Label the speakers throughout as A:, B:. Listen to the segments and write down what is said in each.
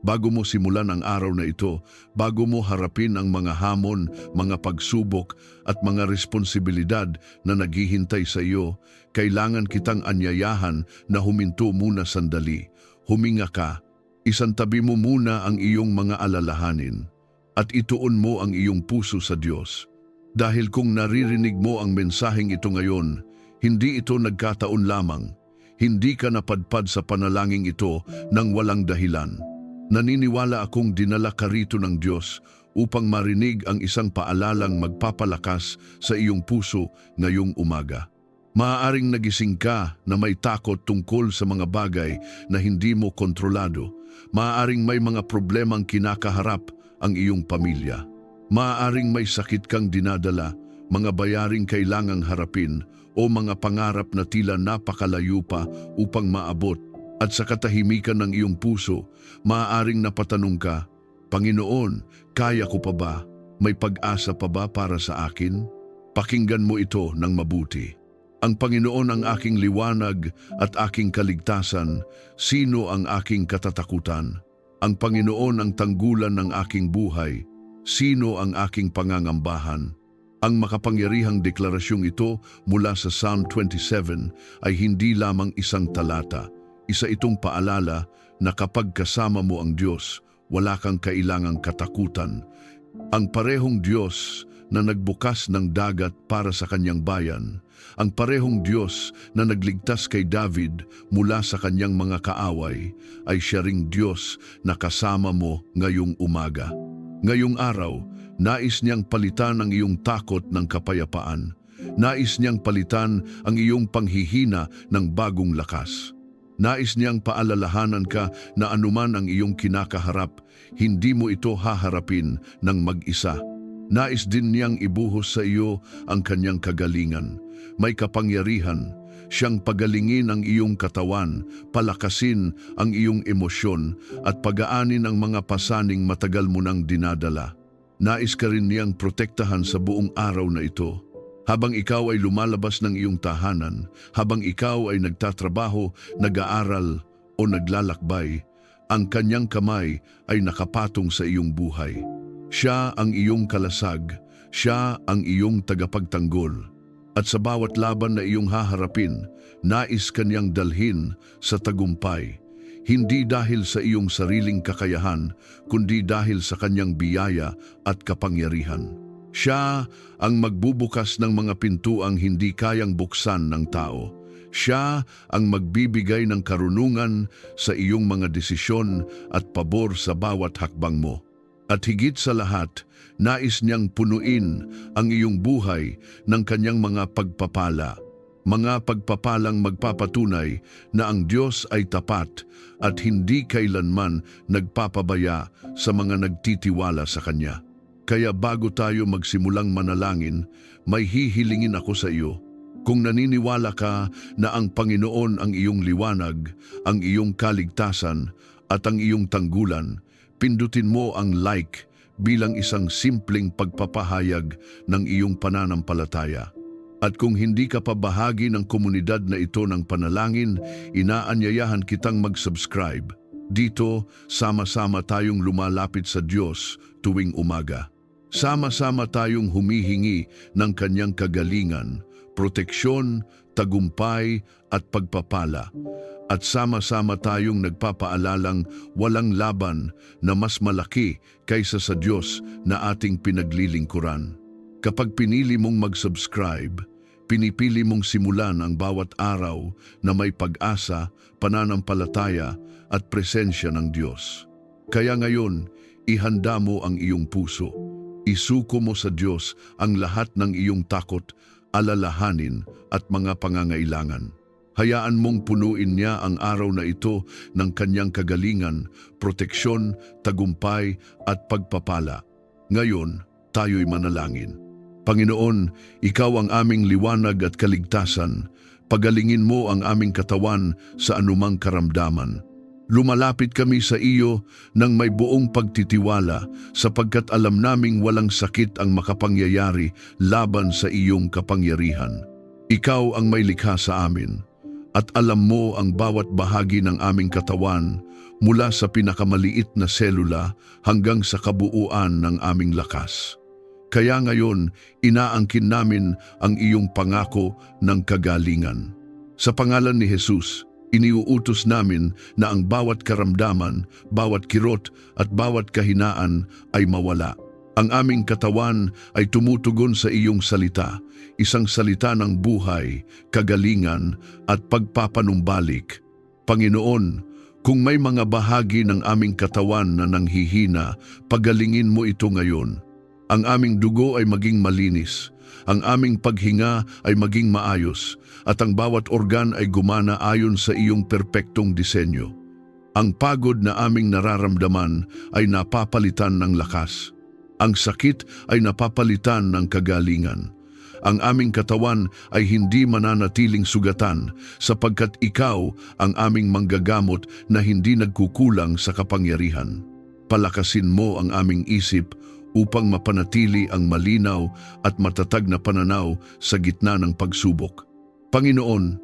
A: Bago mo simulan ang araw na ito, bago mo harapin ang mga hamon, mga pagsubok at mga responsibilidad na naghihintay sa iyo, kailangan kitang anyayahan na huminto muna sandali. Huminga ka, isantabi mo muna ang iyong mga alalahanin at ituon mo ang iyong puso sa Diyos. Dahil kung naririnig mo ang mensaheng ito ngayon, hindi ito nagkataon lamang. Hindi ka napadpad sa panalangin ito nang walang dahilan. Naniniwala akong dinala ka rito ng Diyos upang marinig ang isang paalalang magpapalakas sa iyong puso ngayong umaga. Maaaring nagising ka na may takot tungkol sa mga bagay na hindi mo kontrolado. Maaaring may mga problemang kinakaharap ang iyong pamilya. Maaaring may sakit kang dinadala, mga bayaring kailangang harapin o mga pangarap na tila napakalayo pa upang maabot. At sa katahimikan ng iyong puso, maaaring napatanong ka, Panginoon, kaya ko pa ba? May pag-asa pa ba para sa akin? Pakinggan mo ito ng mabuti. Ang Panginoon ang aking liwanag at aking kaligtasan, sino ang aking katatakutan? Ang Panginoon ang tanggulan ng aking buhay, sino ang aking pangangambahan? Ang makapangyarihang deklarasyong ito mula sa Psalm 27 ay hindi lamang isang talata. Isa itong paalala na kapag kasama mo ang Diyos, wala kang kailangang katakutan. Ang parehong Diyos na nagbukas ng dagat para sa kanyang bayan, ang parehong Diyos na nagligtas kay David mula sa kanyang mga kaaway, ay siya ring Diyos na kasama mo ngayong umaga. Ngayong araw, nais niyang palitan ang iyong takot ng kapayapaan. Nais niyang palitan ang iyong panghihina ng bagong lakas. Nais niyang paalalahanan ka na anuman ang iyong kinakaharap, hindi mo ito haharapin ng mag-isa. Nais din niyang ibuhos sa iyo ang kanyang kagalingan. May kapangyarihan, siyang pagalingin ang iyong katawan, palakasin ang iyong emosyon at pagaanin ang mga pasaning matagal mo nang dinadala. Nais ka rin niyang protektahan sa buong araw na ito. Habang ikaw ay lumalabas ng iyong tahanan, habang ikaw ay nagtatrabaho, nag-aaral o naglalakbay, ang kanyang kamay ay nakapatong sa iyong buhay. Siya ang iyong kalasag, siya ang iyong tagapagtanggol. At sa bawat laban na iyong haharapin, nais kanyang dalhin sa tagumpay. Hindi dahil sa iyong sariling kakayahan, kundi dahil sa kanyang biyaya at kapangyarihan. Siya ang magbubukas ng mga pintuang hindi kayang buksan ng tao. Siya ang magbibigay ng karunungan sa iyong mga desisyon at pabor sa bawat hakbang mo. At higit sa lahat, nais niyang punuin ang iyong buhay ng kanyang mga pagpapala. Mga pagpapalang magpapatunay na ang Diyos ay tapat at hindi kailanman nagpapabaya sa mga nagtitiwala sa Kanya. Kaya bago tayo magsimulang manalangin, may hihilingin ako sa iyo. Kung naniniwala ka na ang Panginoon ang iyong liwanag, ang iyong kaligtasan at ang iyong tanggulan, pindutin mo ang like bilang isang simpleng pagpapahayag ng iyong pananampalataya. At kung hindi ka pa bahagi ng komunidad na ito ng panalangin, inaanyayahan kitang mag-subscribe. Dito, sama-sama tayong lumalapit sa Diyos tuwing umaga. Sama-sama tayong humihingi ng kanyang kagalingan, proteksyon, tagumpay at pagpapala. At sama-sama tayong nagpapaalalang walang laban na mas malaki kaysa sa Diyos na ating pinaglilingkuran. Kapag pinili mong mag-subscribe, pinipili mong simulan ang bawat araw na may pag-asa, pananampalataya at presensya ng Diyos. Kaya ngayon, ihanda mo ang iyong puso. Isuko mo sa Diyos ang lahat ng iyong takot, alalahanin at mga pangangailangan. Hayaan mong punuin niya ang araw na ito ng kanyang kagalingan, proteksyon, tagumpay at pagpapala. Ngayon, tayo'y manalangin. Panginoon, Ikaw ang aming liwanag at kaligtasan. Pagalingin mo ang aming katawan sa anumang karamdaman. Lumalapit kami sa iyo ng may buong pagtitiwala sapagkat alam naming walang sakit ang makapangyayari laban sa iyong kapangyarihan. Ikaw ang may likha sa amin. at alam mo ang bawat bahagi ng aming katawan mula sa pinakamaliit na selula hanggang sa kabuuan ng aming lakas. Kaya ngayon, inaangkin namin ang iyong pangako ng kagalingan. Sa pangalan ni Jesus, iniuutos namin na ang bawat karamdaman, bawat kirot at bawat kahinaan ay mawala. Ang aming katawan ay tumutugon sa iyong salita, isang salita ng buhay, kagalingan at pagpapanumbalik. Panginoon, kung may mga bahagi ng aming katawan na nanghihina, pagalingin mo ito ngayon. Ang aming dugo ay maging malinis, ang aming paghinga ay maging maayos, at ang bawat organ ay gumana ayon sa iyong perpektong disenyo. Ang pagod na aming nararamdaman ay napapalitan ng lakas. Ang sakit ay napapalitan ng kagalingan. Ang aming katawan ay hindi mananatiling sugatan sapagkat ikaw ang aming manggagamot na hindi nagkukulang sa kapangyarihan. Palakasin mo ang aming isip upang mapanatili ang malinaw at matatag na pananaw sa gitna ng pagsubok. Panginoon,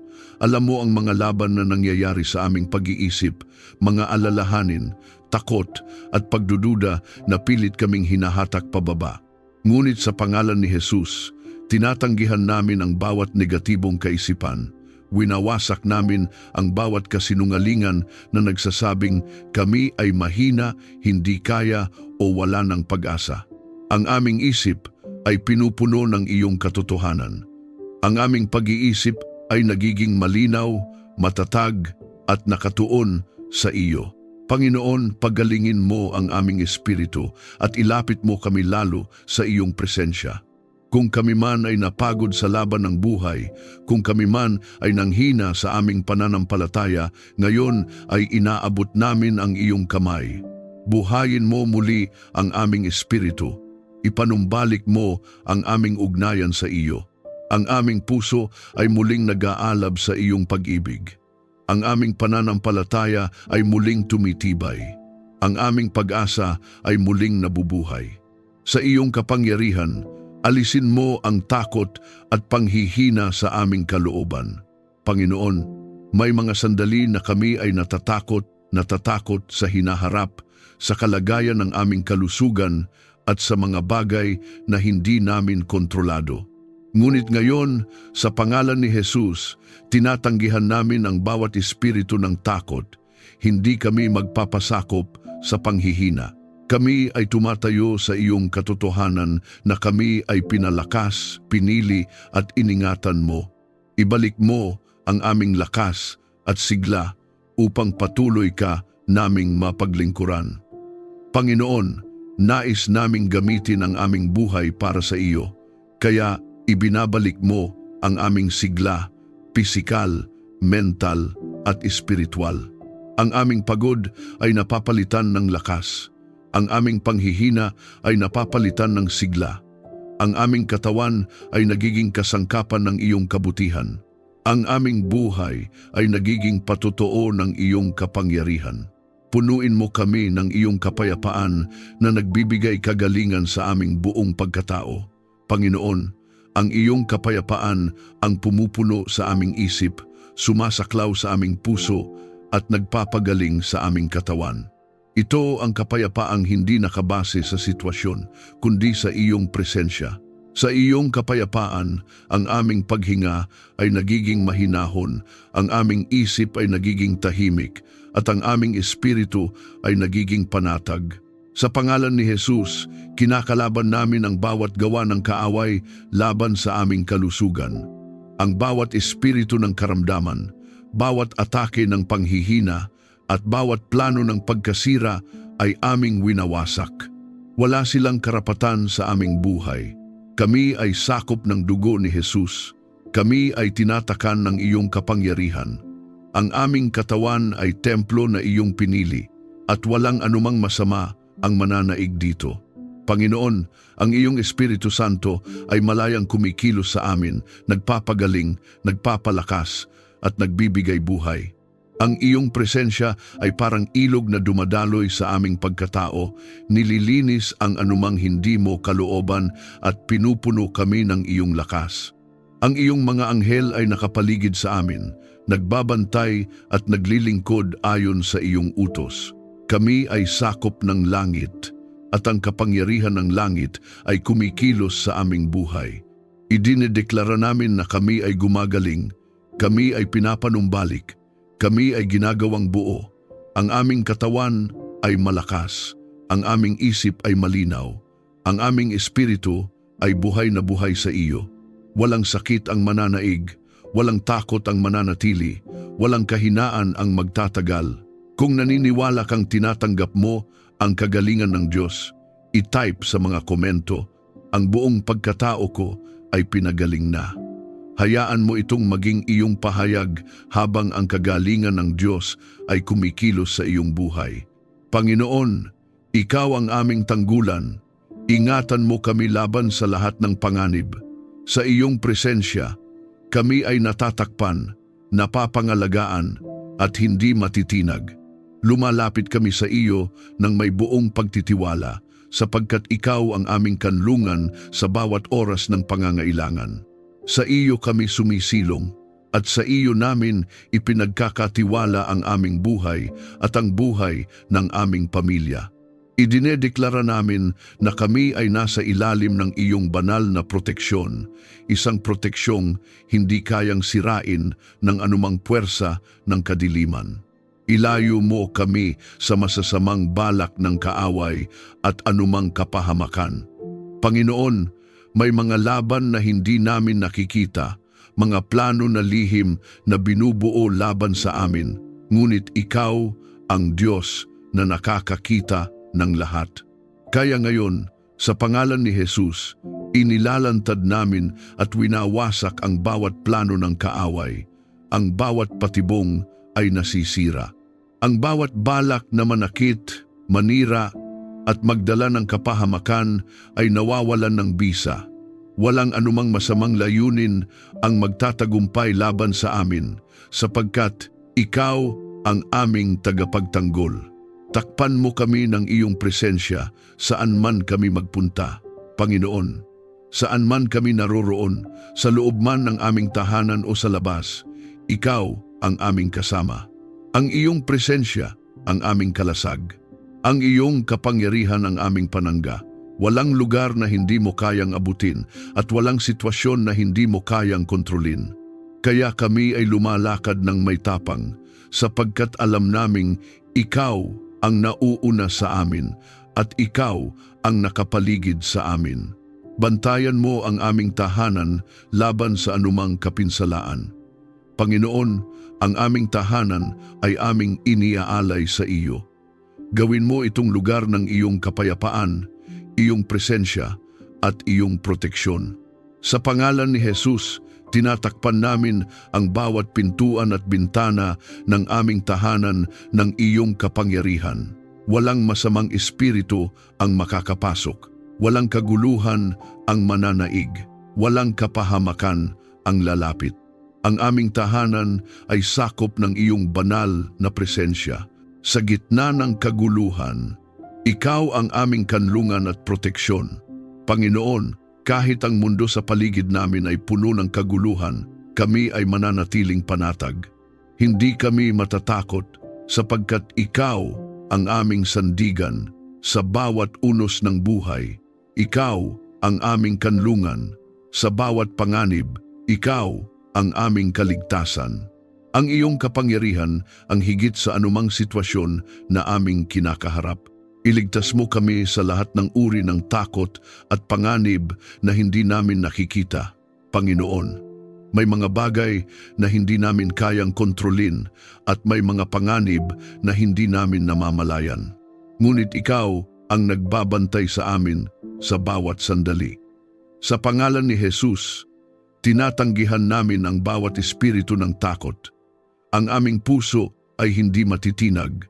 A: alam mo ang mga laban na nangyayari sa aming pag-iisip, mga alalahanin, takot at pagdududa na pilit kaming hinahatak pababa. Ngunit sa pangalan ni Jesus, tinatanggihan namin ang bawat negatibong kaisipan. Winawasak namin ang bawat kasinungalingan na nagsasabing kami ay mahina, hindi kaya o wala ng pag-asa. Ang aming isip ay pinupuno ng iyong katotohanan. Ang aming pag-iisip ay nagiging malinaw, matatag at nakatuon sa iyo. Panginoon, pagalingin mo ang aming espiritu at ilapit mo kami lalo sa iyong presensya. Kung kami man ay napagod sa laban ng buhay, kung kami man ay nanghina sa aming pananampalataya, ngayon ay inaabot namin ang iyong kamay. Buhayin mo muli ang aming espiritu. Ipanumbalik mo ang aming ugnayan sa iyo. Ang aming puso ay muling nag-aalab sa iyong pag-ibig. Ang aming pananampalataya ay muling tumitibay. Ang aming pag-asa ay muling nabubuhay. Sa iyong kapangyarihan, alisin mo ang takot at panghihina sa aming kalooban. Panginoon, may mga sandali na kami ay natatakot sa hinaharap, sa kalagayan ng aming kalusugan at sa mga bagay na hindi namin kontrolado. Ngunit ngayon, sa pangalan ni Jesus, tinatanggihan namin ang bawat espiritu ng takot. Hindi kami magpapasakop sa panghihina. Kami ay tumatayo sa iyong katotohanan na kami ay pinalakas, pinili at iningatan mo. Ibalik mo ang aming lakas at sigla upang patuloy ka naming mapaglingkuran. Panginoon, nais naming gamitin ang aming buhay para sa iyo, kaya ibinabalik mo ang aming sigla, pisikal, mental at espiritual. Ang aming pagod ay napapalitan ng lakas. Ang aming panghihina ay napapalitan ng sigla. Ang aming katawan ay nagiging kasangkapan ng iyong kabutihan. Ang aming buhay ay nagiging patotoo ng iyong kapangyarihan. Punuin mo kami ng iyong kapayapaan na nagbibigay kagalingan sa aming buong pagkatao. Panginoon, ang iyong kapayapaan ang pumupuno sa aming isip, sumasaklaw sa aming puso at nagpapagaling sa aming katawan. Ito ang kapayapaang hindi nakabase sa sitwasyon, kundi sa iyong presensya. Sa iyong kapayapaan, ang aming paghinga ay nagiging mahinahon, ang aming isip ay nagiging tahimik, at ang aming espiritu ay nagiging panatag. Sa pangalan ni Jesus, kinakalaban namin ang bawat gawa ng kaaway laban sa aming kalusugan. Ang bawat espiritu ng karamdaman, bawat atake ng panghihina, at bawat plano ng pagkasira ay aming winawasak. Wala silang karapatan sa aming buhay. Kami ay sakop ng dugo ni Jesus. Kami ay tinatakan ng iyong kapangyarihan. Ang aming katawan ay templo na iyong pinili, at walang anumang masama ang mananaig dito. Panginoon, ang iyong Espiritu Santo ay malayang kumikilos sa amin, nagpapagaling, nagpapalakas, at nagbibigay buhay. Ang iyong presensya ay parang ilog na dumadaloy sa aming pagkatao, nililinis ang anumang hindi mo kalooban at pinupuno kami ng iyong lakas. Ang iyong mga anghel ay nakapaligid sa amin, nagbabantay at naglilingkod ayon sa iyong utos. Kami ay sakop ng langit, at ang kapangyarihan ng langit ay kumikilos sa aming buhay. Idinedeklara namin na kami ay gumagaling, kami ay pinapanumbalik, kami ay ginagawang buo. Ang aming katawan ay malakas, ang aming isip ay malinaw, ang aming espiritu ay buhay na buhay sa iyo. Walang sakit ang mananaig, walang takot ang mananatili, walang kahinaan ang magtatagal. Kung naniniwala kang tinatanggap mo ang kagalingan ng Diyos, i-type sa mga komento, ang buong pagkatao ko ay pinagaling na. Hayaan mo itong maging iyong pahayag habang ang kagalingan ng Diyos ay kumikilos sa iyong buhay. Panginoon, Ikaw ang aming tanggulan. Ingatan mo kami laban sa lahat ng panganib. Sa iyong presensya, kami ay natatakpan, napapangalagaan, at hindi matitinag. Lumalapit kami sa iyo ng may buong pagtitiwala, sapagkat ikaw ang aming kanlungan sa bawat oras ng pangangailangan. Sa iyo kami sumisilong, at sa iyo namin ipinagkakatiwala ang aming buhay at ang buhay ng aming pamilya. Idinedeklara namin na kami ay nasa ilalim ng iyong banal na proteksyon, isang proteksyong hindi kayang sirain ng anumang puwersa ng kadiliman. Ilayo mo kami sa masasamang balak ng kaaway at anumang kapahamakan. Panginoon, may mga laban na hindi namin nakikita, mga plano na lihim na binubuo laban sa amin, ngunit ikaw ang Diyos na nakakakita ng lahat. Kaya ngayon, sa pangalan ni Jesus, inilalantad namin at winawasak ang bawat plano ng kaaway. Ang bawat patibong ay nasisira. Ang bawat balak na manakit, manira, at magdala ng kapahamakan ay nawawalan ng bisa. Walang anumang masamang layunin ang magtatagumpay laban sa amin, sapagkat ikaw ang aming tagapagtanggol. Takpan mo kami ng iyong presensya saan man kami magpunta, Panginoon. Saan man kami naroroon, sa loob man ng aming tahanan o sa labas, ikaw ang aming kasama. Ang iyong presensya ang aming kalasag. Ang iyong kapangyarihan ang aming panangga. Walang lugar na hindi mo kayang abutin at walang sitwasyon na hindi mo kayang kontrolin. Kaya kami ay lumalakad ng may tapang, sapagkat alam naming ikaw ang nauuna sa amin at ikaw ang nakapaligid sa amin. Bantayan mo ang aming tahanan laban sa anumang kapinsalaan. Panginoon, ang aming tahanan ay aming iniaalay sa iyo. Gawin mo itong lugar ng iyong kapayapaan, iyong presensya at iyong proteksyon. Sa pangalan ni Jesus, tinatakpan namin ang bawat pintuan at bintana ng aming tahanan ng iyong kapangyarihan. Walang masamang espiritu ang makakapasok. Walang kaguluhan ang mananaig. Walang kapahamakan ang lalapit. Ang aming tahanan ay sakop ng iyong banal na presensya. Sa gitna ng kaguluhan, ikaw ang aming kanlungan at proteksyon. Panginoon, kahit ang mundo sa paligid namin ay puno ng kaguluhan, kami ay mananatiling panatag. Hindi kami matatakot sapagkat ikaw ang aming sandigan sa bawat unos ng buhay. Ikaw ang aming kanlungan sa bawat panganib. Ikaw ang aming kaligtasan. Ang iyong kapangyarihan ang higit sa anumang sitwasyon na aming kinakaharap. Iligtas mo kami sa lahat ng uri ng takot at panganib na hindi namin nakikita. Panginoon, may mga bagay na hindi namin kayang kontrolin at may mga panganib na hindi namin namamalayan. Ngunit ikaw ang nagbabantay sa amin sa bawat sandali. Sa pangalan ni Jesus, tinatanggihan namin ang bawat espiritu ng takot. Ang aming puso ay hindi matitinag.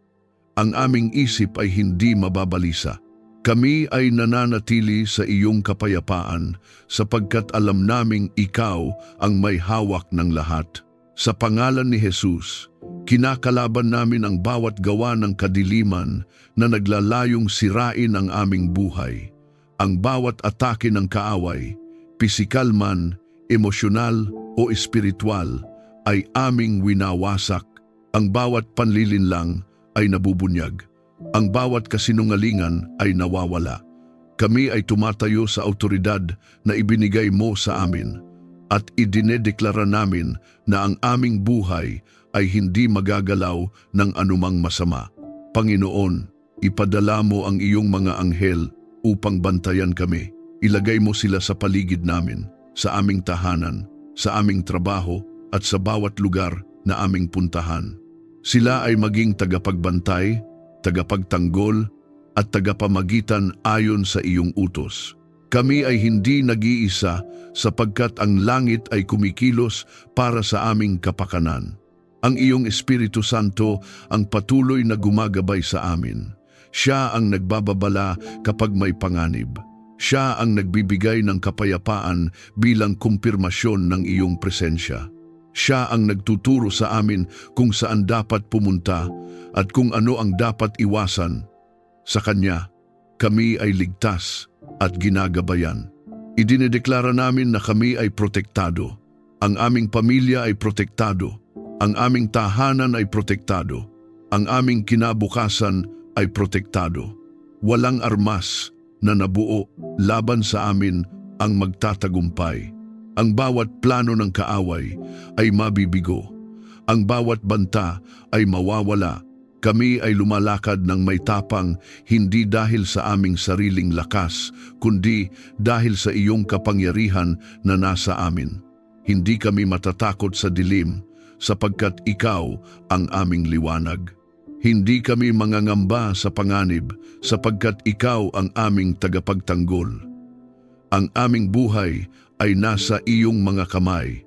A: Ang aming isip ay hindi mababalisa. Kami ay nananatili sa iyong kapayapaan sapagkat alam naming ikaw ang may hawak ng lahat. Sa pangalan ni Jesus, kinakalaban namin ang bawat gawa ng kadiliman na naglalayong sirain ang aming buhay. Ang bawat atake ng kaaway, pisikal man, emosyonal o espiritual, ay aming winawasak. Ang bawat panlilinlang ay nabubunyag. Ang bawat kasinungalingan ay nawawala. Kami ay tumatayo sa awtoridad na ibinigay mo sa amin at idinedeklara namin na ang aming buhay ay hindi magagalaw ng anumang masama. Panginoon, ipadala mo ang iyong mga anghel upang bantayan kami. Ilagay mo sila sa paligid namin, sa aming tahanan, sa aming trabaho at sa bawat lugar na aming puntahan. Sila ay maging tagapagbantay, tagapagtanggol at tagapamagitan ayon sa iyong utos. Kami ay hindi nag-iisa sapagkat ang langit ay kumikilos para sa aming kapakanan. Ang iyong Espiritu Santo ang patuloy na gumagabay sa amin. Siya ang nagbababala kapag may panganib. Siya ang nagbibigay ng kapayapaan bilang kumpirmasyon ng iyong presensya. Siya ang nagtuturo sa amin kung saan dapat pumunta at kung ano ang dapat iwasan. Sa Kanya, kami ay ligtas at ginagabayan. Idinedeklara namin na kami ay protektado. Ang aming pamilya ay protektado. Ang aming tahanan ay protektado. Ang aming kinabukasan ay protektado. Walang armas na nabuo laban sa amin ang magtatagumpay. Ang bawat plano ng kaaway ay mabibigo. Ang bawat banta ay mawawala. Kami ay lumalakad ng may tapang hindi dahil sa aming sariling lakas, kundi dahil sa iyong kapangyarihan na nasa amin. Hindi kami matatakot sa dilim sapagkat ikaw ang aming liwanag. Hindi kami mangangamba sa panganib sapagkat ikaw ang aming tagapagtanggol. Ang aming buhay ay nasa iyong mga kamay,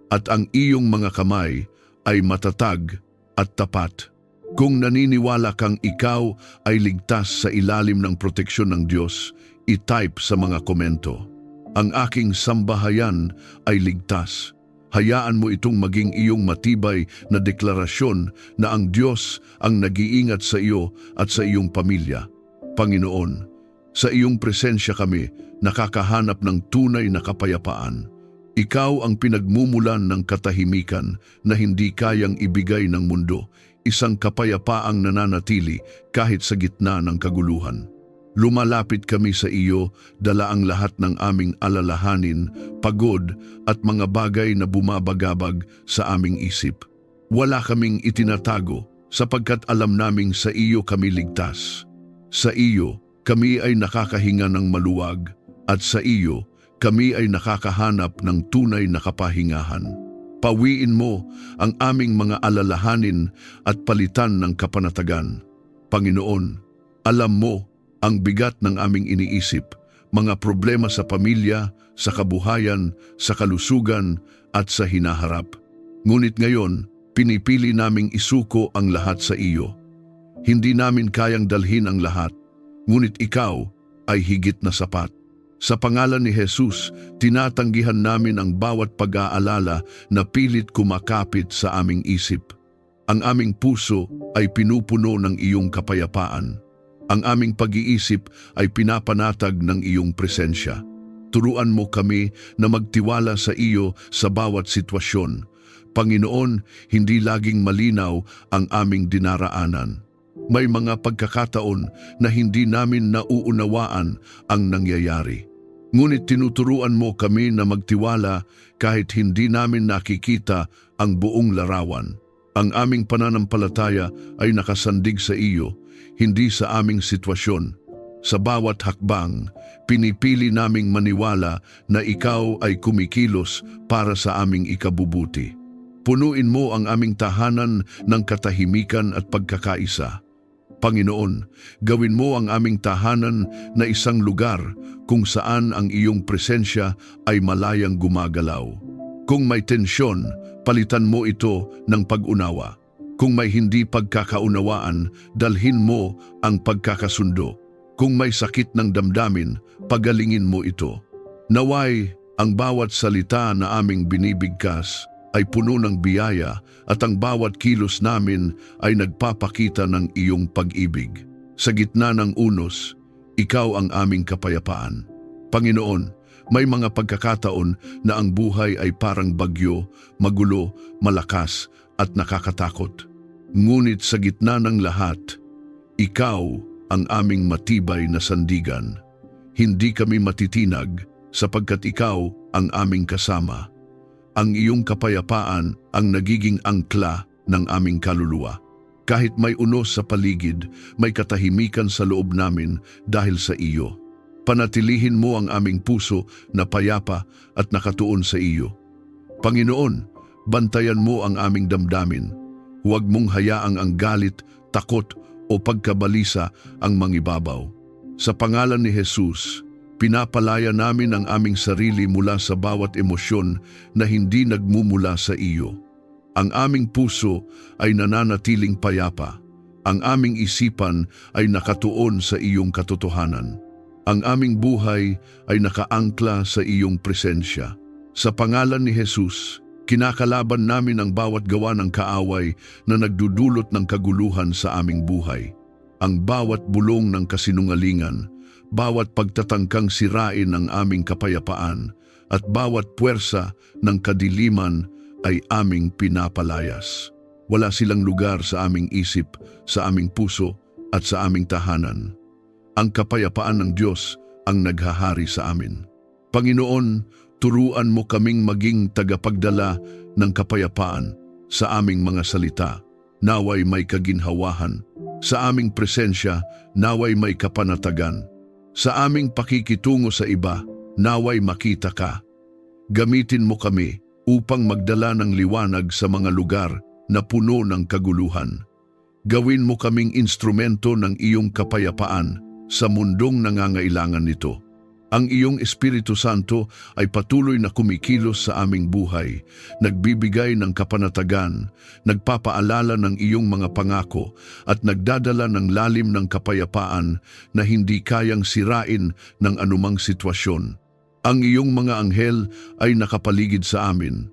A: at ang iyong mga kamay ay matatag at tapat. Kung naniniwala kang ikaw ay ligtas sa ilalim ng proteksyon ng Diyos, i-type sa mga komento. Ang aking sambahayan ay ligtas. Hayaan mo itong maging iyong matibay na deklarasyon na ang Diyos ang nag-iingat sa iyo at sa iyong pamilya. Panginoon, sa iyong presensya kami nakakahanap ng tunay na kapayapaan. Ikaw ang pinagmumulan ng katahimikan na hindi kayang ibigay ng mundo, isang kapayapaang nananatili kahit sa gitna ng kaguluhan. Lumalapit kami sa iyo, dala ang lahat ng aming alalahanin, pagod at mga bagay na bumabagabag sa aming isip. Wala kaming itinatago sapagkat alam naming sa iyo kami ligtas. Sa iyo, kami ay nakakahinga ng maluwag at sa iyo, kami ay nakakahanap ng tunay na kapahingahan. Pawiin mo ang aming mga alalahanin at palitan ng kapanatagan. Panginoon, alam mo ang bigat ng aming iniisip, mga problema sa pamilya, sa kabuhayan, sa kalusugan at sa hinaharap. Ngunit ngayon, pinipili naming isuko ang lahat sa iyo. Hindi namin kayang dalhin ang lahat, ngunit ikaw ay higit na sapat. Sa pangalan ni Jesus, tinatanggihan namin ang bawat pag-aalala na pilit kumakapit sa aming isip. Ang aming puso ay pinupuno ng iyong kapayapaan. Ang aming pag-iisip ay pinapanatag ng iyong presensya. Turuan mo kami na magtiwala sa iyo sa bawat sitwasyon. Panginoon, hindi laging malinaw ang aming dinaraanan. May mga pagkakataon na hindi namin nauunawaan ang nangyayari. Ngunit tinuturuan mo kami na magtiwala kahit hindi namin nakikita ang buong larawan. Ang aming pananampalataya ay nakasandig sa iyo, hindi sa aming sitwasyon. Sa bawat hakbang, pinipili naming maniwala na ikaw ay kumikilos para sa aming ikabubuti. Punuin mo ang aming tahanan ng katahimikan at pagkakaisa. Panginoon, gawin mo ang aming tahanan na isang lugar kung saan ang iyong presensya ay malayang gumagalaw. Kung may tensyon, palitan mo ito ng pag-unawa. Kung may hindi pagkakaunawaan, dalhin mo ang pagkakasundo. Kung may sakit ng damdamin, pagalingin mo ito. Naway, ang bawat salita na aming binibigkas ay puno ng biyaya at ang bawat kilos namin ay nagpapakita ng iyong pag-ibig. Sa gitna ng unos, ikaw ang aming kapayapaan. Panginoon, May mga pagkakataon na ang buhay ay parang bagyo, magulo, malakas at nakakatakot. Ngunit sa gitna ng lahat, ikaw ang aming matibay na sandigan. Hindi kami matitinag sapagkat ikaw ang aming kasama. Ang iyong kapayapaan ang nagiging angkla ng aming kaluluwa. Kahit may unos sa paligid, may katahimikan sa loob namin dahil sa iyo. Panatilihin mo ang aming puso na payapa at nakatuon sa iyo. Panginoon, bantayan mo ang aming damdamin. Huwag mong hayaang ang galit, takot o pagkabalisa ang mangibabaw. Sa pangalan ni Jesus, pinapalaya namin ang aming sarili mula sa bawat emosyon na hindi nagmumula sa iyo. Ang aming puso ay nananatiling payapa. Ang aming isipan ay nakatuon sa iyong katotohanan. Ang aming buhay ay nakaangkla sa iyong presensya. Sa pangalan ni Jesus, kinakalaban namin ang bawat gawa ng kaaway na nagdudulot ng kaguluhan sa aming buhay. Ang bawat bulong ng kasinungalingan, bawat pagtatangkang sirain ang aming kapayapaan, at bawat puwersa ng kadiliman ay aming pinapalayas. Wala silang lugar sa aming isip, sa aming puso, at sa aming tahanan. Ang kapayapaan ng Diyos ang naghahari sa amin. Panginoon, turuan mo kaming maging tagapagdala ng kapayapaan sa aming mga salita. Naway may kaginhawahan. Sa aming presensya, naway may kapanatagan. Sa aming pakikitungo sa iba, naway makita ka. Gamitin mo kami upang magdala ng liwanag sa mga lugar na puno ng kaguluhan. Gawin mo kaming instrumento ng iyong kapayapaan sa mundong nangangailangan nito. Ang iyong Espiritu Santo ay patuloy na kumikilos sa aming buhay, nagbibigay ng kapanatagan, nagpapaalala ng iyong mga pangako at nagdadala ng lalim ng kapayapaan na hindi kayang sirain ng anumang sitwasyon. Ang iyong mga anghel ay nakapaligid sa amin,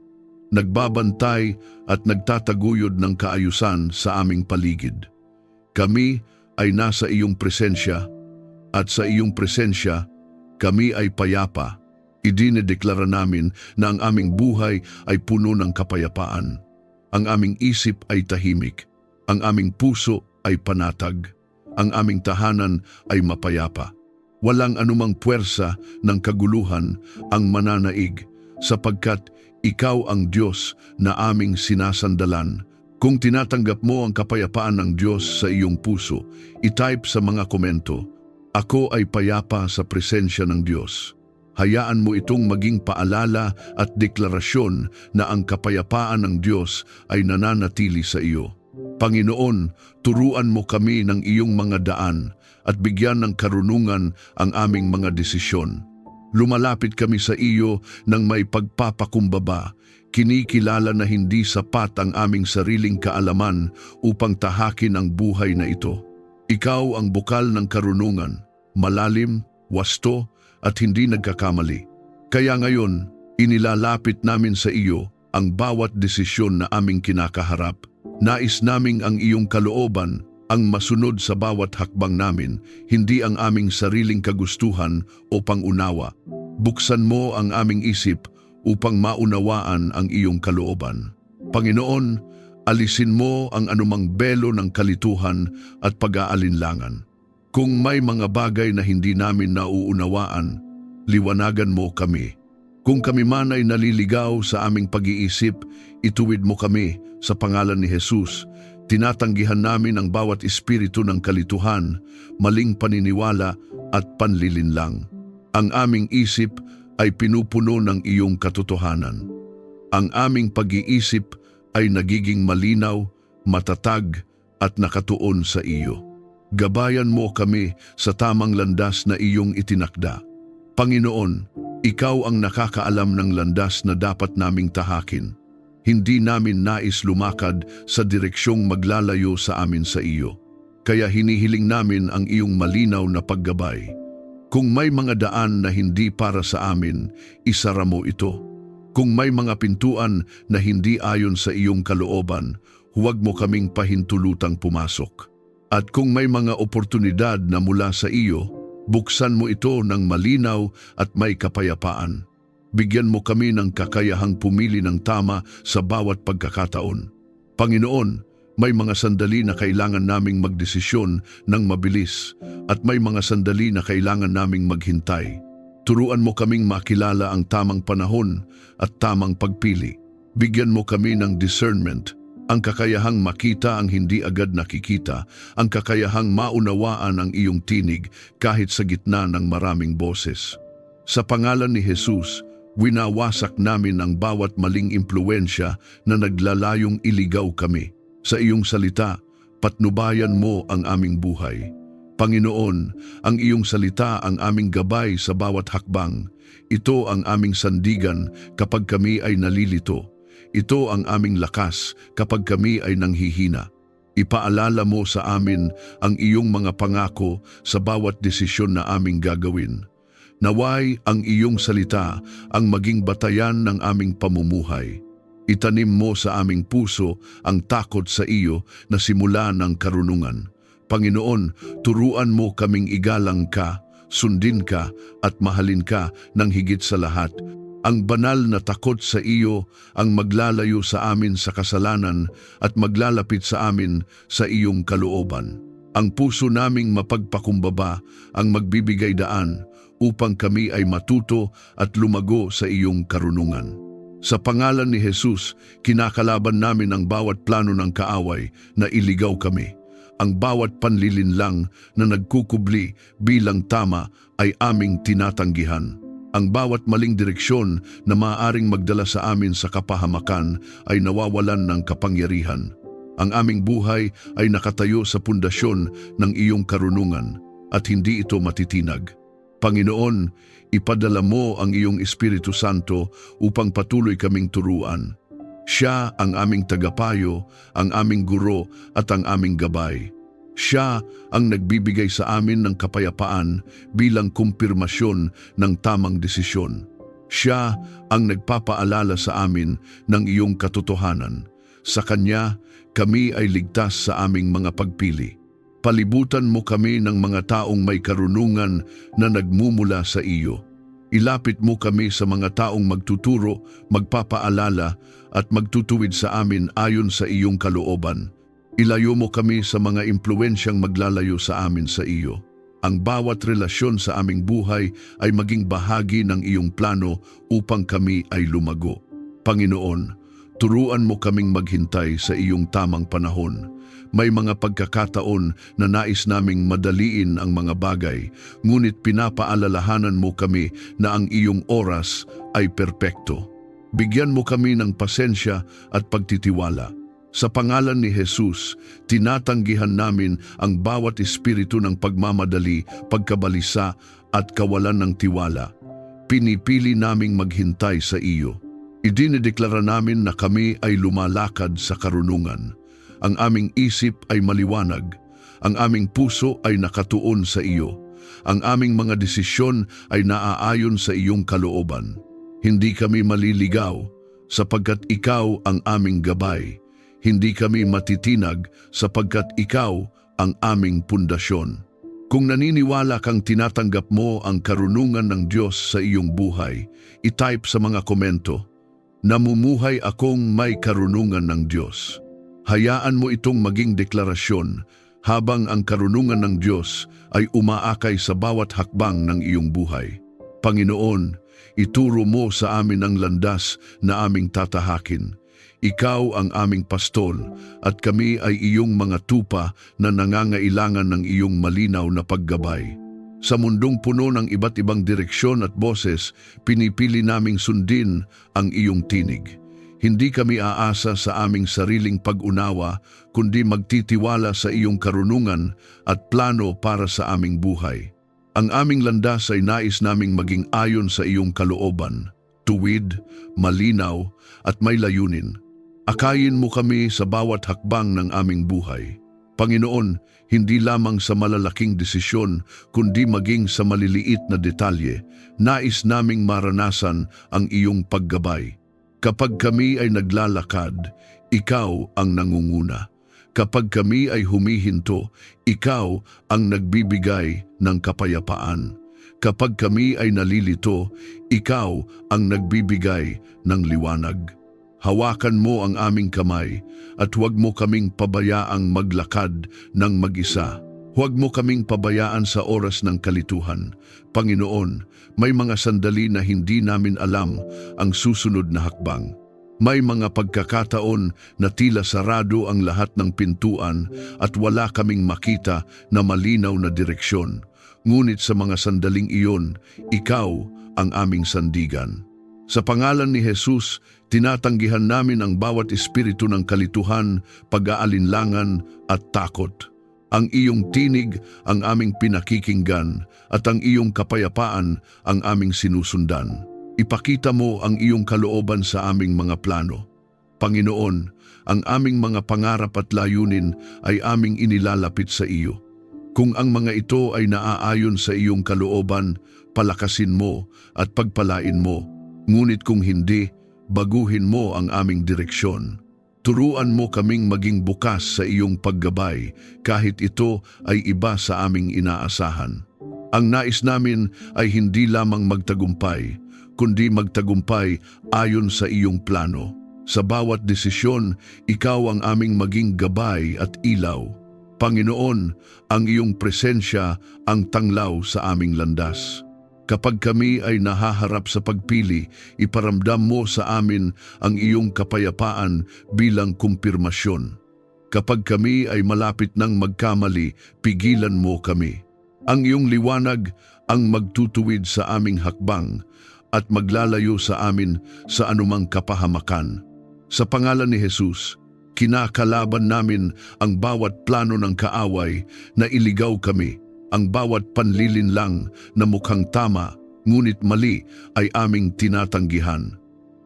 A: nagbabantay at nagtataguyod ng kaayusan sa aming paligid. Kami ay nasa iyong presensya at sa iyong presensya kami ay payapa. Idinedeklara namin na ang aming buhay ay puno ng kapayapaan. Ang aming isip ay tahimik. Ang aming puso ay panatag. Ang aming tahanan ay mapayapa. Walang anumang puwersa ng kaguluhan ang mananaig sapagkat ikaw ang Diyos na aming sinasandalan. Kung tinatanggap mo ang kapayapaan ng Diyos sa iyong puso, itype sa mga komento, "Ako ay payapa sa presensya ng Diyos." Hayaan mo itong maging paalala at deklarasyon na ang kapayapaan ng Diyos ay nananatili sa iyo. Panginoon, turuan mo kami ng iyong mga daan at bigyan ng karunungan ang aming mga desisyon. Lumalapit kami sa iyo ng may pagpapakumbaba, kinikilala na hindi sapat ang aming sariling kaalaman upang tahakin ang buhay na ito. Ikaw ang bukal ng karunungan, malalim, wasto, at hindi nagkakamali. Kaya ngayon, inilalapit namin sa iyo ang bawat desisyon na aming kinakaharap. Nais naming ang iyong kalooban ang masunod sa bawat hakbang namin, hindi ang aming sariling kagustuhan o pangunawa. Buksan mo ang aming isip upang maunawaan ang iyong kalooban. Panginoon, alisin mo ang anumang belo ng kalituhan at pag-aalinlangan. Kung may mga bagay na hindi namin nauunawaan, liwanagan mo kami. Kung kami man ay naliligaw sa aming pag-iisip, ituwid mo kami sa pangalan ni Jesus. Tinatanggihan namin ang bawat espiritu ng kalituhan, maling paniniwala at panlilinlang. Ang aming isip ay pinupuno ng iyong katotohanan. Ang aming pag-iisip ay nagiging malinaw, matatag at nakatuon sa iyo. Gabayan mo kami sa tamang landas na iyong itinakda. Panginoon, ikaw ang nakakaalam ng landas na dapat naming tahakin. Hindi namin nais lumakad sa direksyong maglalayo sa amin sa iyo. Kaya hinihiling namin ang iyong malinaw na paggabay. Kung may mga daan na hindi para sa amin, isara mo ito. Kung may mga pintuan na hindi ayon sa iyong kalooban, huwag mo kaming pahintulutang pumasok. At kung may mga oportunidad na mula sa iyo, Buksan mo ito ng malinaw at may kapayapaan. Bigyan mo kami ng kakayahang pumili ng tama sa bawat pagkakataon. Panginoon, may mga sandali na kailangan naming magdesisyon ng mabilis at may mga sandali na kailangan naming maghintay. Turuan mo kaming makilala ang tamang panahon at tamang pagpili. Bigyan mo kami ng discernment, ang kakayahang makita ang hindi agad nakikita, ang kakayahang maunawaan ang iyong tinig kahit sa gitna ng maraming boses. Sa pangalan ni Jesus, winawasak namin ang bawat maling impluensya na naglalayong iligaw kami. Sa iyong salita, patnubayan mo ang aming buhay. Panginoon, ang iyong salita ang aming gabay sa bawat hakbang. Ito ang aming sandigan kapag kami ay nalilito. Ito ang aming lakas kapag kami ay nanghihina. Ipaalala mo sa amin ang iyong mga pangako sa bawat desisyon na aming gagawin. Naway ang iyong salita ang maging batayan ng aming pamumuhay. Itanim mo sa aming puso ang takot sa iyo na simula ng karunungan. Panginoon, turuan mo kaming igalang ka, sundin ka at mahalin ka ng higit sa lahat. Ang banal na takot sa iyo ang maglalayo sa amin sa kasalanan at maglalapit sa amin sa iyong kalooban. Ang puso naming mapagpakumbaba ang magbibigay daan upang kami ay matuto at lumago sa iyong karunungan. Sa pangalan ni Jesus, kinakalaban namin ang bawat plano ng kaaway na iligaw kami. Ang bawat panlilinlang na nagkukubli bilang tama ay aming tinatanggihan. Ang bawat maling direksyon na maaaring magdala sa amin sa kapahamakan ay nawawalan ng kapangyarihan. Ang aming buhay ay nakatayo sa pundasyon ng iyong karunungan at hindi ito matitinag. Panginoon, ipadala mo ang iyong Espiritu Santo upang patuloy kaming turuan. Siya ang aming tagapayo, ang aming guro at ang aming gabay. Siya ang nagbibigay sa amin ng kapayapaan bilang kumpirmasyon ng tamang desisyon. Siya ang nagpapaalala sa amin ng iyong katotohanan. Sa Kanya, kami ay ligtas sa aming mga pagpili. Palibutan mo kami ng mga taong may karunungan na nagmumula sa iyo. Ilapit mo kami sa mga taong magtuturo, magpapaalala at magtutuwid sa amin ayon sa iyong kalooban. Ilayo mo kami sa mga impluensyang maglalayo sa amin sa iyo. Ang bawat relasyon sa aming buhay ay maging bahagi ng iyong plano upang kami ay lumago. Panginoon, turuan mo kaming maghintay sa iyong tamang panahon. May mga pagkakataon na nais naming madaliin ang mga bagay, ngunit pinapaalalahanan mo kami na ang iyong oras ay perpekto. Bigyan mo kami ng pasensya at pagtitiwala. Sa pangalan ni Jesus, tinatanggihan namin ang bawat espiritu ng pagmamadali, pagkabalisa at kawalan ng tiwala. Pinipili naming maghintay sa iyo. Idinideklara namin na kami ay lumalakad sa karunungan. Ang aming isip ay maliwanag. Ang aming puso ay nakatuon sa iyo. Ang aming mga desisyon ay naaayon sa iyong kalooban. Hindi kami maliligaw sapagkat ikaw ang aming gabay. Hindi kami matitinag sapagkat ikaw ang aming pundasyon. Kung naniniwala kang tinatanggap mo ang karunungan ng Diyos sa iyong buhay, i-type sa mga komento, "Namumuhay akong may karunungan ng Diyos." Hayaan mo itong maging deklarasyon habang ang karunungan ng Diyos ay umaakay sa bawat hakbang ng iyong buhay. Panginoon, ituro mo sa amin ang landas na aming tatahakin. Ikaw ang aming pastol at kami ay iyong mga tupa na nangangailangan ng iyong malinaw na paggabay. Sa mundong puno ng iba't ibang direksyon at boses, pinipili naming sundin ang iyong tinig. Hindi kami aasa sa aming sariling pag-unawa, kundi magtitiwala sa iyong karunungan at plano para sa aming buhay. Ang aming landas ay nais naming maging ayon sa iyong kalooban, tuwid, malinaw at may layunin. Akayin mo kami sa bawat hakbang ng aming buhay. Panginoon, hindi lamang sa malalaking desisyon, kundi maging sa maliliit na detalye, nais naming maranasan ang iyong paggabay. Kapag kami ay naglalakad, ikaw ang nangunguna. Kapag kami ay humihinto, ikaw ang nagbibigay ng kapayapaan. Kapag kami ay nalilito, ikaw ang nagbibigay ng liwanag. Hawakan mo ang aming kamay at huwag mo kaming pabayaang maglakad ng mag-isa. Huwag mo kaming pabayaan sa oras ng kalituhan. Panginoon, may mga sandali na hindi namin alam ang susunod na hakbang. May mga pagkakataon na tila sarado ang lahat ng pintuan at wala kaming makita na malinaw na direksyon. Ngunit sa mga sandaling iyon, ikaw ang aming sandigan. Sa pangalan ni Jesus, tinatanggihan namin ang bawat espiritu ng kalituhan, pag-aalinlangan at takot. Ang iyong tinig ang aming pinakikinggan at ang iyong kapayapaan ang aming sinusundan. Ipakita mo ang iyong kalooban sa aming mga plano. Panginoon, ang aming mga pangarap at layunin ay aming inilalapit sa iyo. Kung ang mga ito ay naaayon sa iyong kalooban, palakasin mo at pagpalain mo. Ngunit kung hindi, baguhin mo ang aming direksyon. Turuan mo kaming maging bukas sa iyong paggabay kahit ito ay iba sa aming inaasahan. Ang nais namin ay hindi lamang magtagumpay, kundi magtagumpay ayon sa iyong plano. Sa bawat desisyon, ikaw ang aming maging gabay at ilaw. Panginoon, ang iyong presensya ang tanglaw sa aming landas. Kapag kami ay nahaharap sa pagpili, iparamdam mo sa amin ang iyong kapayapaan bilang kumpirmasyon. Kapag kami ay malapit ng magkamali, pigilan mo kami. Ang iyong liwanag ang magtutuwid sa aming hakbang at maglalayo sa amin sa anumang kapahamakan. Sa pangalan ni Jesus, kinakalaban namin ang bawat plano ng kaaway na iligaw kami, ang bawat panlilinlang na mukhang tama ngunit mali ay aming tinatanggihan.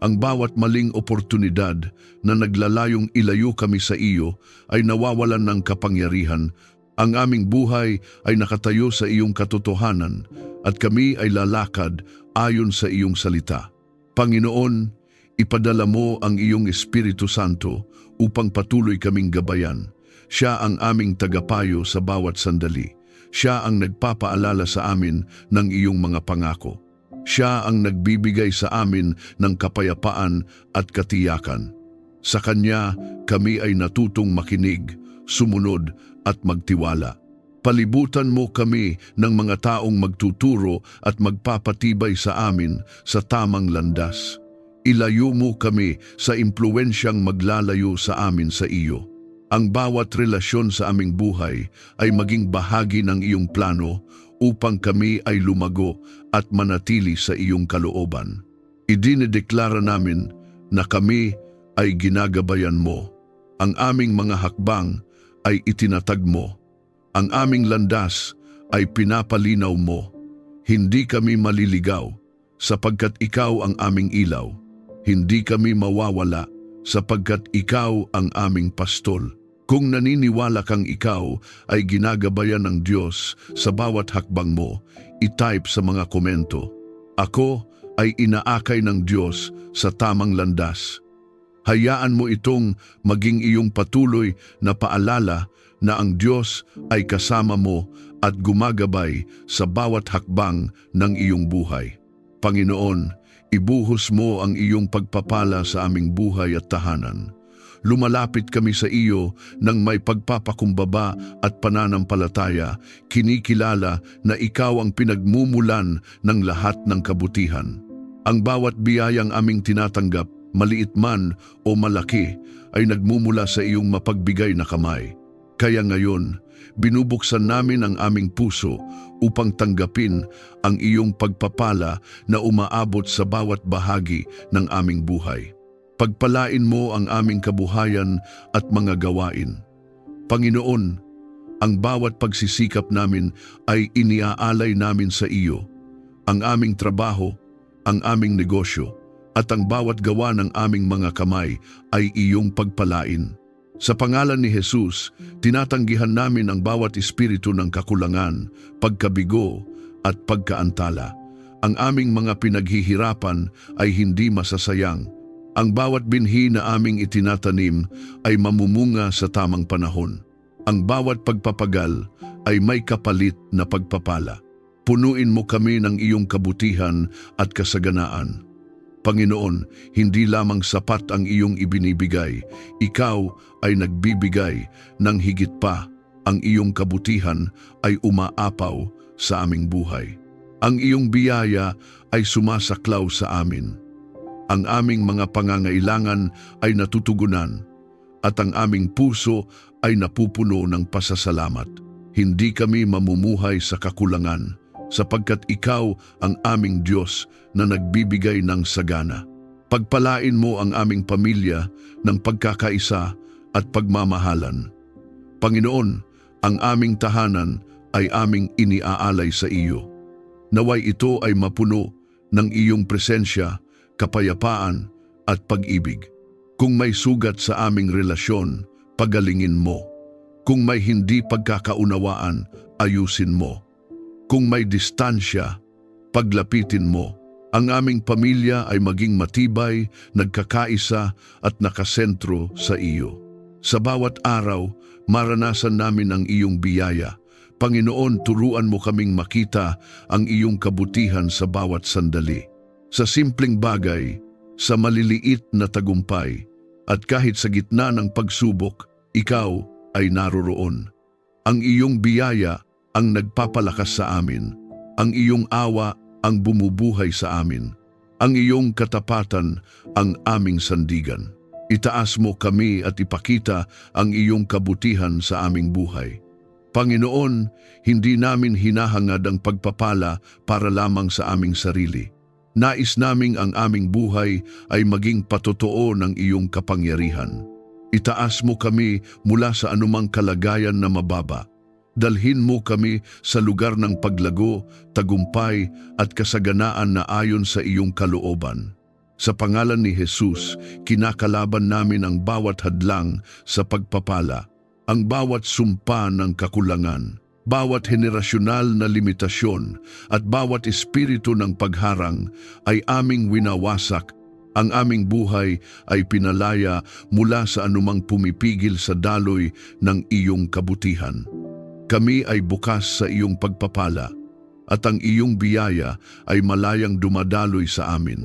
A: Ang bawat maling oportunidad na naglalayong ilayo kami sa iyo ay nawawalan ng kapangyarihan. Ang aming buhay ay nakatayo sa iyong katotohanan at kami ay lalakad ayon sa iyong salita. Panginoon, ipadala mo ang iyong Espiritu Santo upang patuloy kaming gabayan. Siya ang aming tagapayo sa bawat sandali. Siya ang nagpapaalala sa amin ng iyong mga pangako. Siya ang nagbibigay sa amin ng kapayapaan at katiyakan. Sa Kanya, kami ay natutong makinig, sumunod at magtiwala. Palibutan mo kami ng mga taong magtuturo at magpapatibay sa amin sa tamang landas. Ilayo mo kami sa impluwensyang maglalayo sa amin sa iyo. Ang bawat relasyon sa aming buhay ay maging bahagi ng iyong plano upang kami ay lumago at manatili sa iyong kalooban. Idinedeklara namin na kami ay ginagabayan mo. Ang aming mga hakbang ay itinatag mo. Ang aming landas ay pinapalinaw mo. Hindi kami maliligaw sapagkat ikaw ang aming ilaw. Hindi kami mawawala sapagkat ikaw ang aming pastol. Kung naniniwala kang ikaw ay ginagabayan ng Diyos sa bawat hakbang mo, i-type sa mga komento, "Ako ay inaakay ng Diyos sa tamang landas." Hayaan mo itong maging iyong patuloy na paalala na ang Diyos ay kasama mo at gumagabay sa bawat hakbang ng iyong buhay. Panginoon, ibuhos mo ang iyong pagpapala sa aming buhay at tahanan. Lumalapit kami sa iyo ng may pagpapakumbaba at pananampalataya, kinikilala na ikaw ang pinagmumulan ng lahat ng kabutihan. Ang bawat biyayang aming tinatanggap, maliit man o malaki, ay nagmumula sa iyong mapagbigay na kamay. Kaya ngayon, binubuksan namin ang aming puso upang tanggapin ang iyong pagpapala na umaabot sa bawat bahagi ng aming buhay. Pagpalain mo ang aming kabuhayan at mga gawain. Panginoon, ang bawat pagsisikap namin ay iniaalay namin sa iyo. Ang aming trabaho, ang aming negosyo, at ang bawat gawa ng aming mga kamay ay iyong pagpalain. Sa pangalan ni Jesus, tinatanggihan namin ang bawat espiritu ng kakulangan, pagkabigo at pagkaantala. Ang aming mga pinaghihirapan ay hindi masasayang. Ang bawat binhi na aming itinatanim ay mamumunga sa tamang panahon. Ang bawat pagpapagal ay may kapalit na pagpapala. Punuin mo kami ng iyong kabutihan at kasaganaan. Panginoon, hindi lamang sapat ang iyong ibinibigay, ikaw ay nagbibigay ng higit pa. Ang iyong kabutihan ay umaapaw sa aming buhay. Ang iyong biyaya ay sumasaklaw sa amin. Ang aming mga pangangailangan ay natutugunan at ang aming puso ay napupuno ng pasasalamat. Hindi kami mamumuhay sa kakulangan sapagkat ikaw ang aming Diyos na nagbibigay ng sagana. Pagpalain mo ang aming pamilya ng pagkakaisa at pagmamahalan. Panginoon, ang aming tahanan ay aming iniaalay sa iyo. Naway ito ay mapuno ng iyong presensya, kapayapaan at pag-ibig. Kung may sugat sa aming relasyon, pagalingin mo. Kung may hindi pagkakaunawaan, ayusin mo. Kung may distansya, paglapitin mo. Ang aming pamilya ay maging matibay, nagkakaisa at nakasentro sa iyo. Sa bawat araw, maranasan namin ang iyong biyaya. Panginoon, turuan mo kaming makita ang iyong kabutihan sa bawat sandali. Sa simpleng bagay, sa maliliit na tagumpay, at kahit sa gitna ng pagsubok, ikaw ay naroroon. Ang iyong biyaya ang nagpapalakas sa amin. Ang iyong awa ang bumubuhay sa amin. Ang iyong katapatan ang aming sandigan. Itaas mo kami at ipakita ang iyong kabutihan sa aming buhay. Panginoon, hindi namin hinahangad ang pagpapala para lamang sa aming sarili. Nais naming ang aming buhay ay maging patotoo ng iyong kapangyarihan. Itaas mo kami mula sa anumang kalagayan na mababa. Dalhin mo kami sa lugar ng paglago, tagumpay at kasaganaan na ayon sa iyong kalooban. Sa pangalan ni Jesus, kinakalaban namin ang bawat hadlang sa pagpapala, ang bawat sumpa ng kakulangan, bawat henerasyonal na limitasyon at bawat espiritu ng pagharang ay aming winawasak. Ang aming buhay ay pinalaya mula sa anumang pumipigil sa daloy ng iyong kabutihan. Kami ay bukas sa iyong pagpapala at ang iyong biyaya ay malayang dumadaloy sa amin.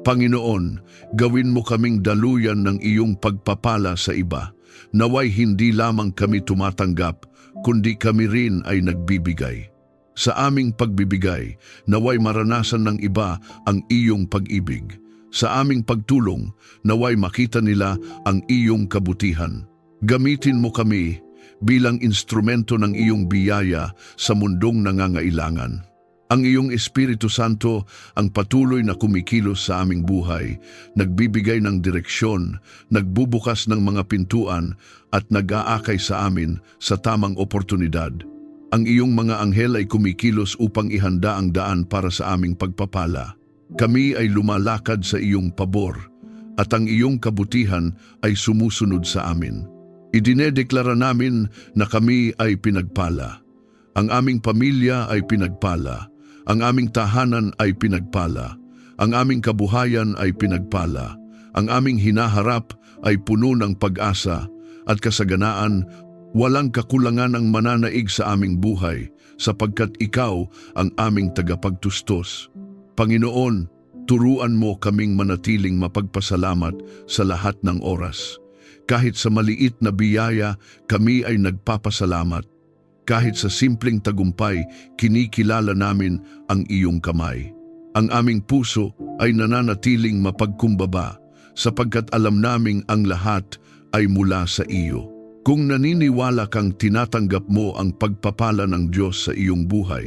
A: Panginoon, gawin mo kaming daluyan ng iyong pagpapala sa iba. Naway hindi lamang kami tumatanggap, kundi kami rin ay nagbibigay. Sa aming pagbibigay, naway maranasan ng iba ang iyong pag-ibig. Sa aming pagtulong, naway makita nila ang iyong kabutihan. Gamitin mo kami bilang instrumento ng iyong biyaya sa mundong nangangailangan. Ang iyong Espiritu Santo ang patuloy na kumikilos sa aming buhay, nagbibigay ng direksyon, nagbubukas ng mga pintuan at nag-aakay sa amin sa tamang oportunidad. Ang iyong mga anghel ay kumikilos upang ihanda ang daan para sa aming pagpapala. Kami ay lumalakad sa iyong pabor at ang iyong kabutihan ay sumusunod sa amin. Idinedeklara namin na kami ay pinagpala. Ang aming pamilya ay pinagpala. Ang aming tahanan ay pinagpala. Ang aming kabuhayan ay pinagpala. Ang aming hinaharap ay puno ng pag-asa at kasaganaan. Walang kakulangan ang mananaig sa aming buhay sapagkat ikaw ang aming tagapagtustos. Panginoon, turuan mo kaming manatiling mapagpasalamat sa lahat ng oras. Kahit sa maliit na biyaya, kami ay nagpapasalamat. Kahit sa simpleng tagumpay, kinikilala namin ang iyong kamay. Ang aming puso ay nananatiling mapagkumbaba sapagkat alam naming ang lahat ay mula sa iyo. Kung naniniwala kang tinatanggap mo ang pagpapala ng Diyos sa iyong buhay,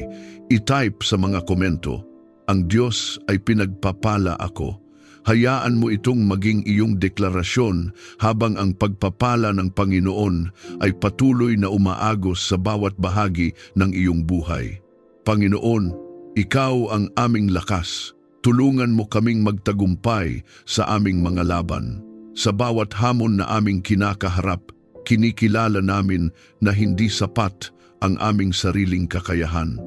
A: i-type sa mga komento, "Ang Diyos ay pinagpapala ako." Hayaan mo itong maging iyong deklarasyon habang ang pagpapala ng Panginoon ay patuloy na umaagos sa bawat bahagi ng iyong buhay. Panginoon, ikaw ang aming lakas. Tulungan mo kaming magtagumpay sa aming mga laban. Sa bawat hamon na aming kinakaharap, kinikilala namin na hindi sapat ang aming sariling kakayahan.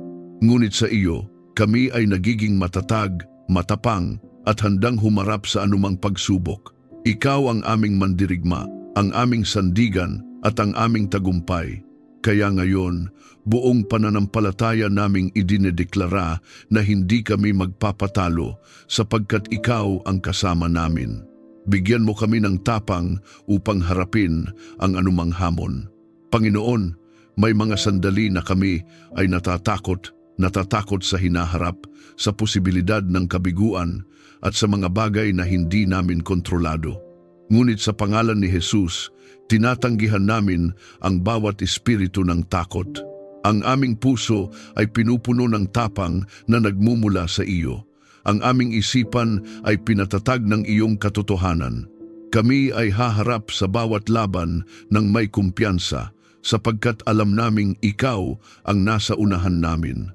A: Ngunit sa iyo, kami ay nagiging matatag, matapang, at handang humarap sa anumang pagsubok. Ikaw ang aming mandirigma, ang aming sandigan at ang aming tagumpay. Kaya ngayon, buong pananampalataya naming idinedeklara na hindi kami magpapatalo sapagkat ikaw ang kasama namin. Bigyan mo kami ng tapang upang harapin ang anumang hamon. Panginoon, may mga sandali na kami ay natatakot sa hinaharap, sa posibilidad ng kabiguan at sa mga bagay na hindi namin kontrolado. Ngunit sa pangalan ni Jesus, tinatanggihan namin ang bawat espiritu ng takot. Ang aming puso ay pinupuno ng tapang na nagmumula sa iyo. Ang aming isipan ay pinatatag ng iyong katotohanan. Kami ay haharap sa bawat laban ng may kumpiyansa sapagkat alam naming ikaw ang nasa unahan namin.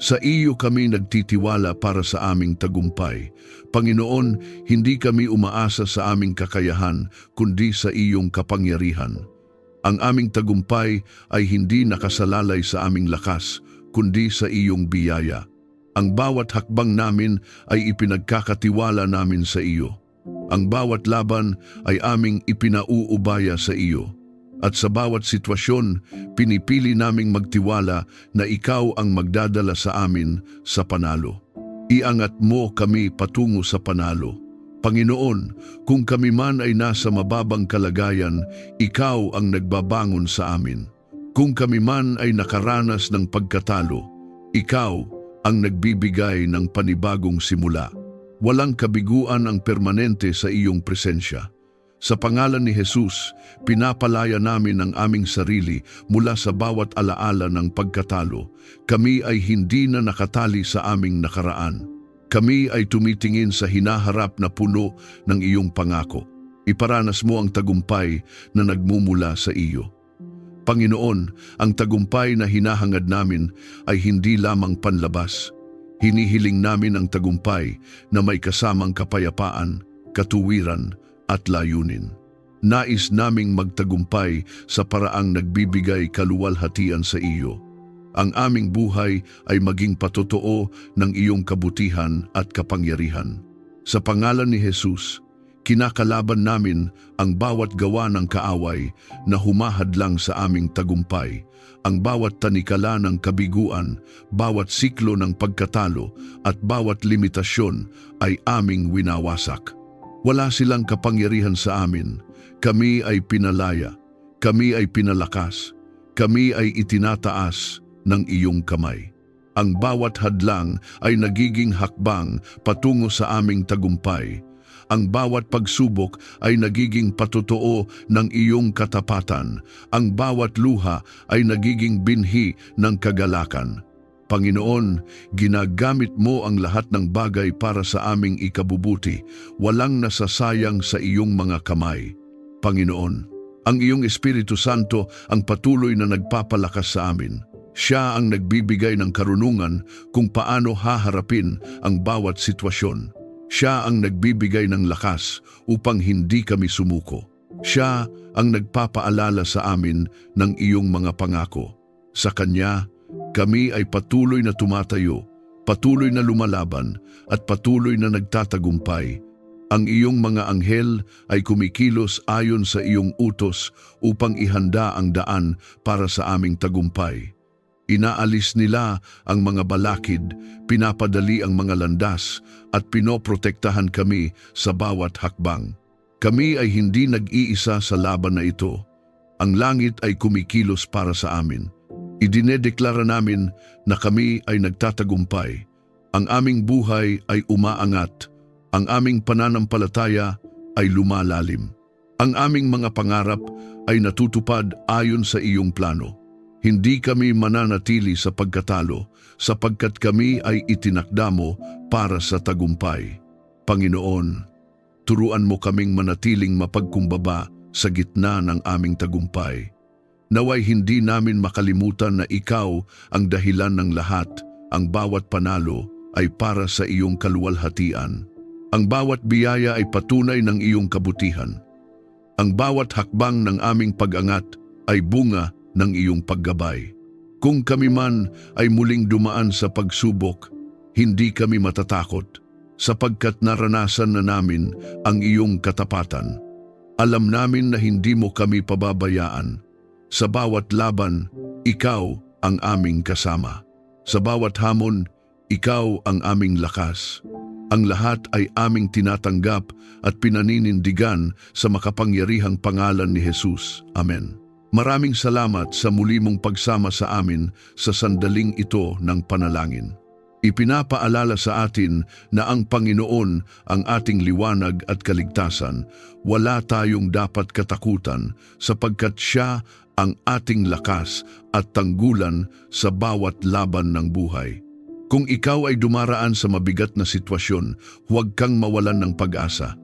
A: Sa iyo kami nagtitiwala para sa aming tagumpay. Panginoon, hindi kami umaasa sa aming kakayahan, kundi sa iyong kapangyarihan. Ang aming tagumpay ay hindi nakasalalay sa aming lakas, kundi sa iyong biyaya. Ang bawat hakbang namin ay ipinagkakatiwala namin sa iyo. Ang bawat laban ay aming ipinauubaya sa iyo. At sa bawat sitwasyon, pinipili naming magtiwala na ikaw ang magdadala sa amin sa panalo. Iangat mo kami patungo sa panalo. Panginoon, kung kami man ay nasa mababang kalagayan, ikaw ang nagbabangon sa amin. Kung kami man ay nakaranas ng pagkatalo, ikaw ang nagbibigay ng panibagong simula. Walang kabiguan ang permanente sa iyong presensya. Sa pangalan ni Jesus, pinapalaya namin ang aming sarili mula sa bawat alaala ng pagkatalo. Kami ay hindi na nakatali sa aming nakaraan. Kami ay tumitingin sa hinaharap na puno ng iyong pangako. Iparanas mo ang tagumpay na nagmumula sa iyo. Panginoon, ang tagumpay na hinahangad namin ay hindi lamang panlabas. Hinihiling namin ang tagumpay na may kasamang kapayapaan, katuwiran, at layunin. Nais naming magtagumpay sa paraang nagbibigay kaluwalhatian sa iyo. Ang aming buhay ay maging patotoo ng iyong kabutihan at kapangyarihan. Sa pangalan ni Jesus, kinakalaban namin ang bawat gawa ng kaaway na humahadlang sa aming tagumpay, ang bawat tanikala ng kabiguan, bawat siklo ng pagkatalo at bawat limitasyon ay aming winawasak. Wala silang kapangyarihan sa amin. Kami ay pinalaya. Kami ay pinalakas. Kami ay itinataas ng iyong kamay. Ang bawat hadlang ay nagiging hakbang patungo sa aming tagumpay. Ang bawat pagsubok ay nagiging patotoo ng iyong katapatan. Ang bawat luha ay nagiging binhi ng kagalakan. Panginoon, ginagamit mo ang lahat ng bagay para sa aming ikabubuti. Walang nasasayang sa iyong mga kamay. Panginoon, ang iyong Espiritu Santo ang patuloy na nagpapalakas sa amin. Siya ang nagbibigay ng karunungan kung paano haharapin ang bawat sitwasyon. Siya ang nagbibigay ng lakas upang hindi kami sumuko. Siya ang nagpapaalala sa amin ng iyong mga pangako. Sa Kanya, kami ay patuloy na tumatayo, patuloy na lumalaban, at patuloy na nagtatagumpay. Ang iyong mga anghel ay kumikilos ayon sa iyong utos upang ihanda ang daan para sa aming tagumpay. Inaalis nila ang mga balakid, pinapadali ang mga landas, at pinoprotektahan kami sa bawat hakbang. Kami ay hindi nag-iisa sa laban na ito. Ang langit ay kumikilos para sa amin. Idinedeklara namin na kami ay nagtatagumpay. Ang aming buhay ay umaangat. Ang aming pananampalataya ay lumalalim. Ang aming mga pangarap ay natutupad ayon sa iyong plano. Hindi kami mananatili sa pagkatalo sapagkat kami ay itinakda mo para sa tagumpay. Panginoon, turuan mo kaming manatiling mapagkumbaba sa gitna ng aming tagumpay. Naway hindi namin makalimutan na ikaw ang dahilan ng lahat. Ang bawat panalo ay para sa iyong kaluwalhatian. Ang bawat biyaya ay patunay ng iyong kabutihan. Ang bawat hakbang ng aming pag-angat ay bunga ng iyong paggabay. Kung kami man ay muling dumaan sa pagsubok, hindi kami matatakot sapagkat naranasan na namin ang iyong katapatan. Alam namin na hindi mo kami pababayaan. Sa bawat laban, ikaw ang aming kasama. Sa bawat hamon, ikaw ang aming lakas. Ang lahat ay aming tinatanggap at pinaninindigan sa makapangyarihang pangalan ni Jesus. Amen. Maraming salamat sa muli mong pagsama sa amin sa sandaling ito ng panalangin. Ipinapaalala sa atin na ang Panginoon ang ating liwanag at kaligtasan. Wala tayong dapat katakutan sapagkat Siya ang ating lakas at tanggulan sa bawat laban ng buhay. Kung ikaw ay dumaraan sa mabigat na sitwasyon, huwag kang mawalan ng pag-asa.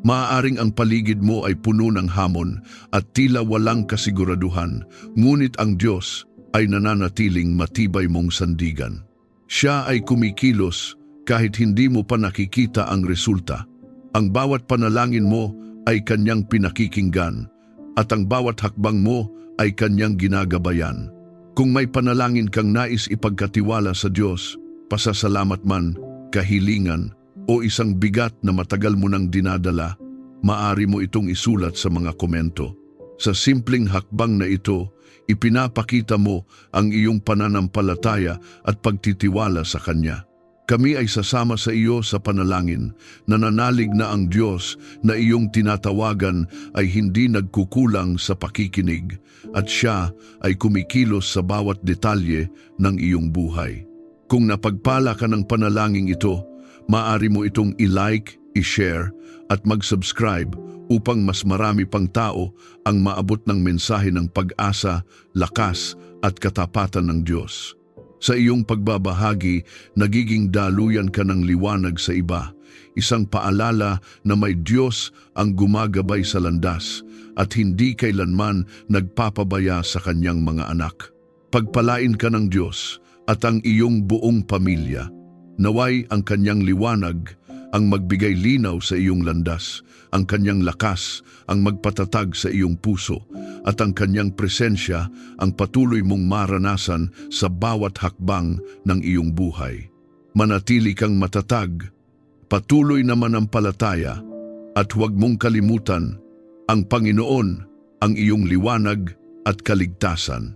A: Maaaring ang paligid mo ay puno ng hamon at tila walang kasiguraduhan, ngunit ang Diyos ay nananatiling matibay mong sandigan. Siya ay kumikilos kahit hindi mo pa nakikita ang resulta. Ang bawat panalangin mo ay Kanyang pinakikinggan at ang bawat hakbang mo ay Kanyang ginagabayan. Kung may panalangin kang nais ipagkatiwala sa Diyos, pasasalamat man, kahilingan o isang bigat na matagal mo nang dinadala, maaari mo itong isulat sa mga komento. Sa simpleng hakbang na ito, ipinapakita mo ang iyong pananampalataya at pagtitiwala sa Kanya. Kami ay sasama sa iyo sa panalangin, nananalig na ang Diyos na iyong tinatawagan ay hindi nagkukulang sa pakikinig at Siya ay kumikilos sa bawat detalye ng iyong buhay. Kung napagpala ka ng panalangin ito, maaari mo itong i-like, i-share at mag-subscribe upang mas marami pang tao ang maabot ng mensahe ng pag-asa, lakas at katapatan ng Diyos. Sa iyong pagbabahagi, nagiging daluyan ka ng liwanag sa iba, isang paalala na may Diyos ang gumagabay sa landas at hindi kailanman nagpapabaya sa Kanyang mga anak. Pagpalain ka ng Diyos at ang iyong buong pamilya. Naway ang Kanyang liwanag ang magbigay linaw sa iyong landas, ang Kanyang lakas ang magpatatag sa iyong puso, at ang Kanyang presensya ang patuloy mong maranasan sa bawat hakbang ng iyong buhay. Manatili kang matatag, patuloy na manampalataya, at huwag mong kalimutan, ang Panginoon ang iyong liwanag at kaligtasan.